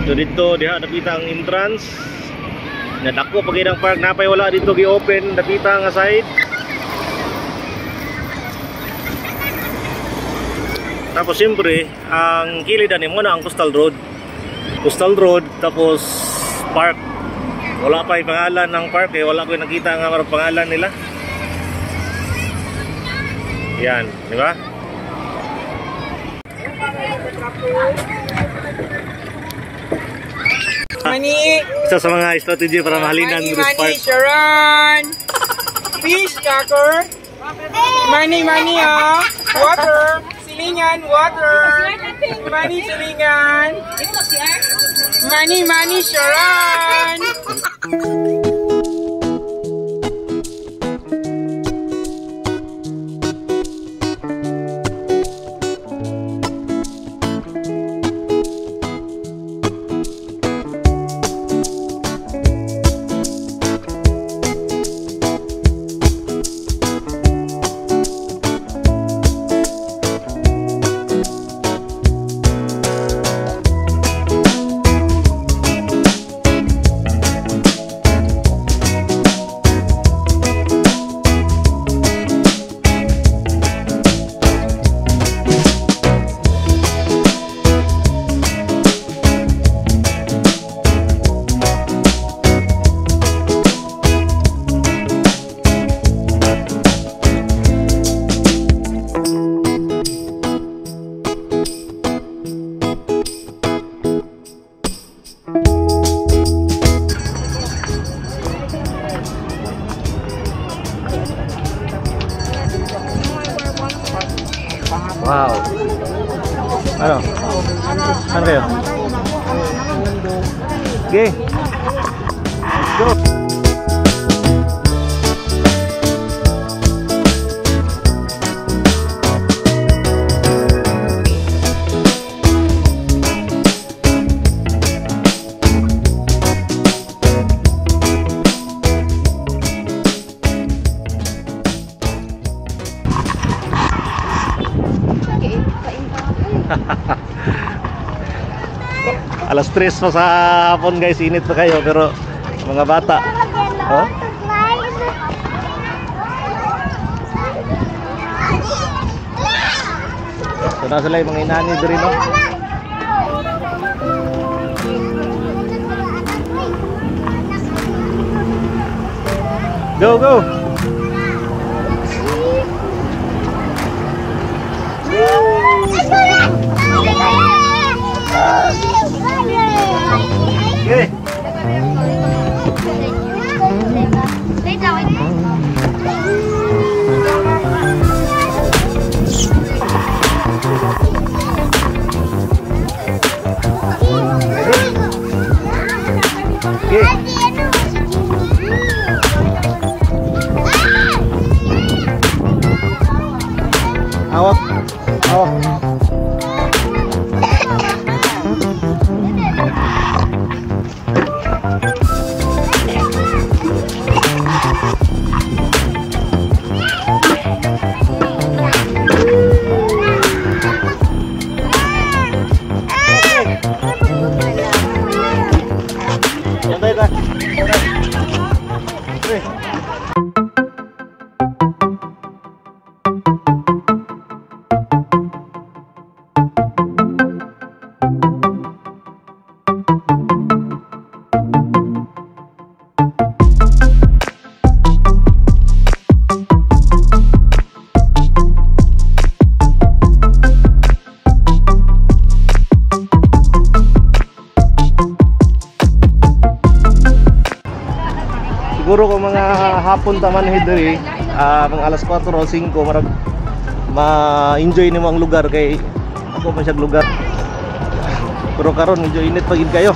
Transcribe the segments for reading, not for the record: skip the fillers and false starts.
So dito diha napita ang entrance. Nadako pag idang park napay wala dito gi-open napita nga side. Tapos siyempre ang kilidan mo na ang Coastal Road. Coastal Road tapos park. Wala pa yung pangalan ng park eh, wala ko yung nakita nga marang pangalan nila. Yan, di ba? Money. Isa sa mga strategy para mahalinan ng Bruce Park. Sharon. Fish, kaker. Money, oh. Water. Silingan, water. Money, silingan. Money, Sharon. Wow. Ano? Ano kayo? Okay. Let's go. Alas 3 pa sa hapon guys, init pa kayo pero mga bata. Oh? So nasa sila yung mga inani dito rin, no? Go, go! Okay. Awak. Siguro kung mga hapon taman hidri, mga alas 4 o 5 marag ma-enjoy nimo ang lugar kay ako man siyang lugar. Pero karon medyo init pa gid kayo.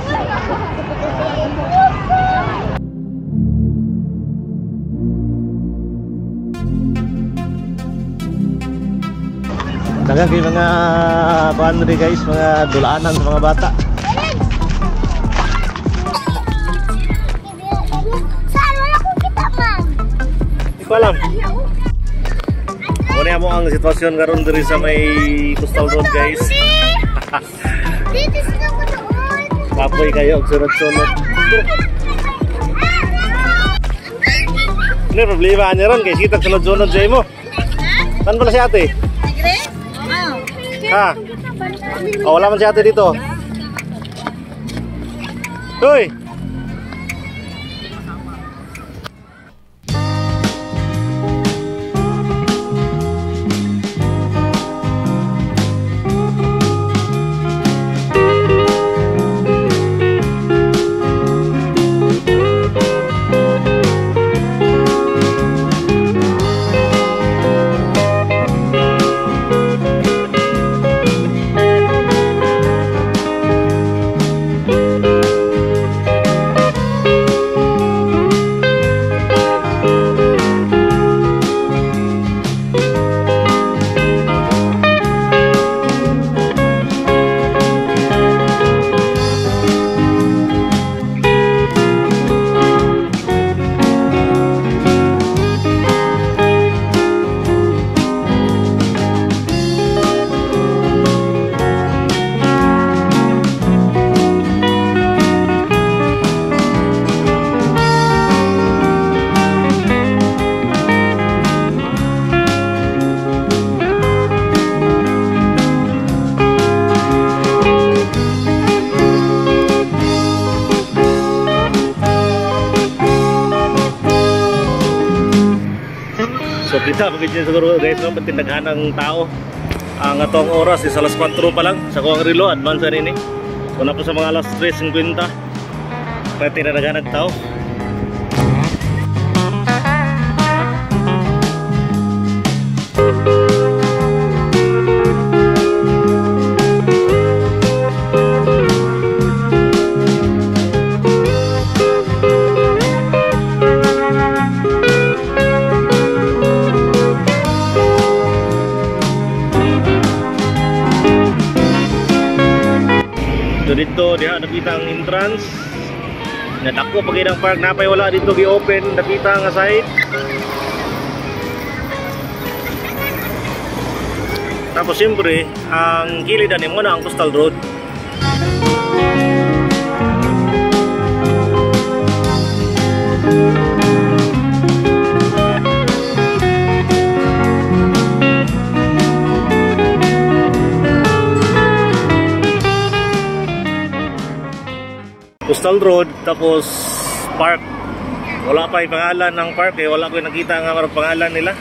Dagan kay mga boundary guys, mga dulaanan sa mga bata. Alam. Muna mo ang sitwasyon karon diri sa may Coastal Road guys. Dito sila ko doon. Kapoy kayo, sunod-sunod. Ini problema niya ron, kaya kita sunod-sunod siya mo. Saan pala si ate? Tigre? Ha? Oh, wala man si ate dito. Hoy! So kita pagkita siguro guys no, tinaghan ng tao. Ang atong oras is alas 4 pa lang sa kuwang relo, advance rin ini. So na po sa mga alas 3:50 kaya tinaghan ng tao. So dito diha nakita ang entrance. Nadako pag ang park napay wala dito gi-open, nakita nga side. Tapos siyempre ang gilid ani mo na ang Coastal Road. Coastal Road, tapos park. Wala pa yung pangalan ng park eh, wala ko yung nakita nga marang pangalan nila.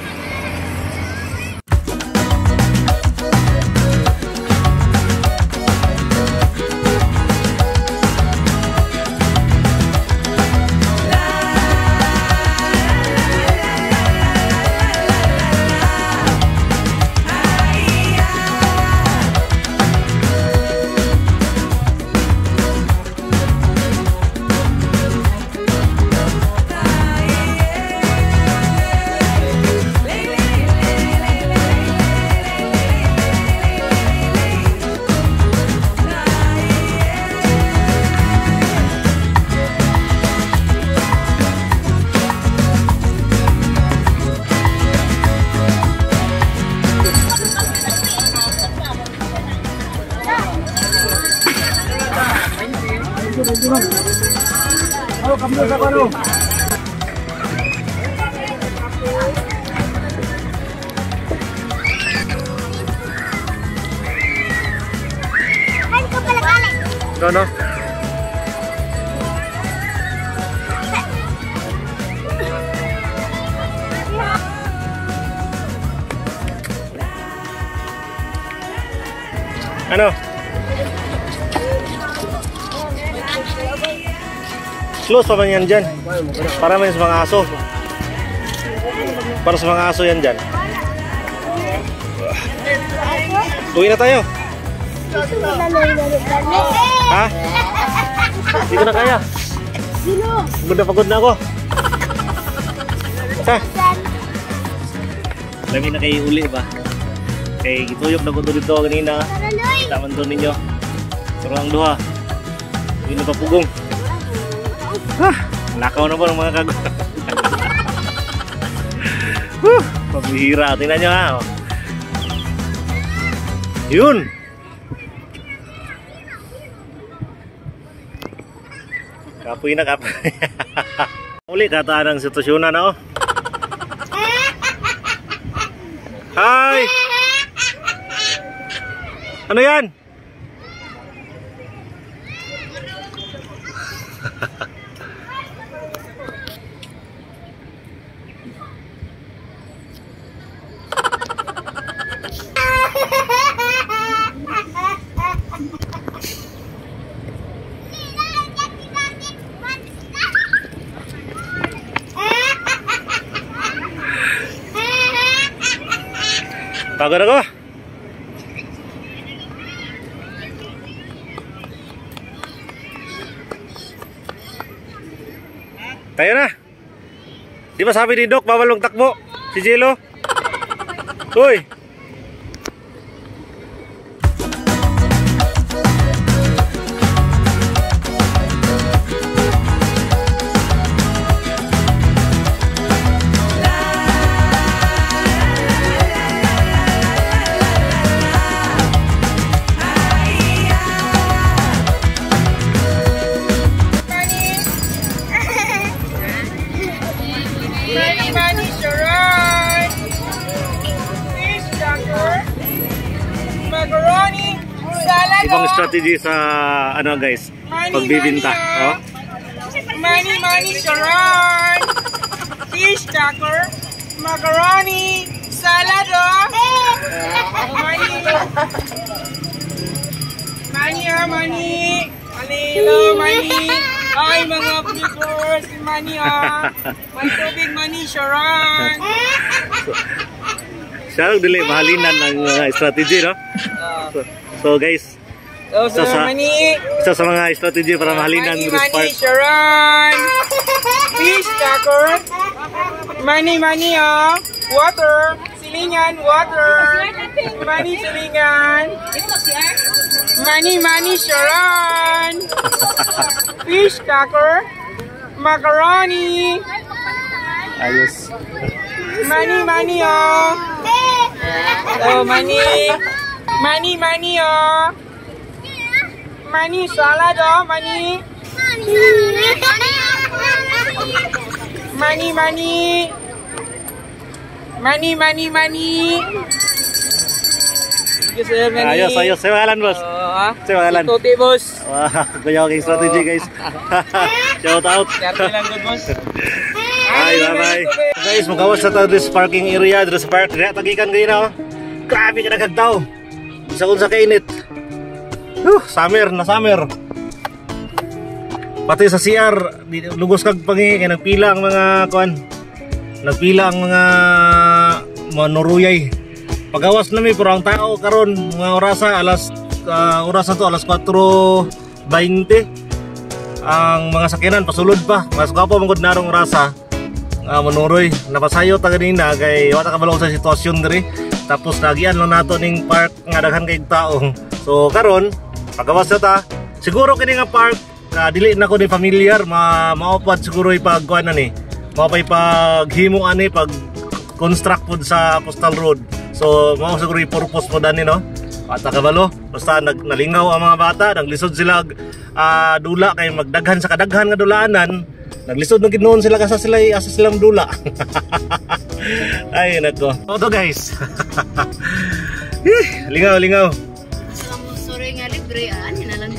Oh, kamu sa ano? Saan ka pala galing? No. Ano? Close pa man yan dyan. Para may sa mga aso. Para sa mga aso yan dyan. Uwi na tayo. Ha? Hindi ko na kaya. Pagod na ako. Ha? Lami na kayo uli ba? Kaya gituyok na ko dito kanina. Kita man doon ninyo. Pero ang duha. Hindi na papugong. Nakaw na po ng mga kago. Pabihira. Tingnan nyo ha. Yun. Kapoy na kapoy. Uli kata ng sitwasyon na oh. Hi! Ano yan? Pagod ako. Tayo na. Di ba sabi ni Doc bawal mong takbo si Jello? Uy. Macaroni, salad. Ibang strategy sa ano guys, pagbibinta. Oh. Mani Sharon, fish tacker, macaroni, salad. Mani. Alilo, mani. Ay, mga viewers, mani may tubig mani Sharon. Siya dili mahalinan ng strategy, no? So guys, isa sa mga strategy para mahalinan ng Mani Sharon, fish tacker, mani water, silingan, water, mani silingan, mani Sharon, fish tacker, macaroni, ayos. mani mani salad mani Ayos, sa pangalan boss. Sa pangalan. Tote boss. Wah, kaya aking strategy guys. Shout out. Bye. Guys, magawas na tayo sa parking area, sa park. Tagikan kayo na oh. Grabe ka nagagtaw. Isa kung sa kainit. Summer. Pati sa CR, lugos kag pangi kay nagpila ang mga kuan. Nagpila ang mga manuruyay. Pagawas na mi pero ang tao karon mga orasa alas 4:20 ang mga sakyanan pasulod pa. Mas gwapo mangod narong orasa. Manuroy napasayo ta ganina kay wala ka balaw sa sitwasyon diri. Tapos nagian lang nato ning park nga daghan kay tao. So karon pagawas na ta. Siguro kini nga park dili na ko ni familiar maupad siguro ipagkuan na ni. Mapay paghimo ani pag construct pod sa Coastal Road. So mao siguro i-purpose po dani no. Bata kabalo basta nalingaw ang mga bata, naglisod sila dula kay magdaghan sa kadaghan nga dulaanan. Naglisod na ginoon sila asa silang dula. Ay nako. Oto guys. Lingaw. Sorry nga libre hinalang.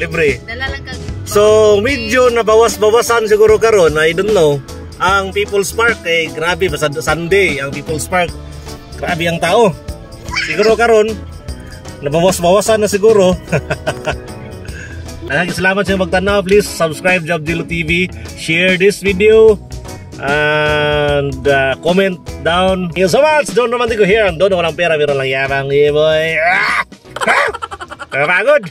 Libre. Dala lang kag. So medyo nabawas-bawasan siguro karon, I don't know. Ang People's Park grabe basta Sunday ang People's Park. Grabe ang tao. Siguro karon nabawas-bawasan na siguro. Salamat sa magtanaw. Please subscribe Job Jello TV, share this video and comment down. Thank you so much. Don't naman ko here. Don't walang pera, meron lang yabang boy. Pagod.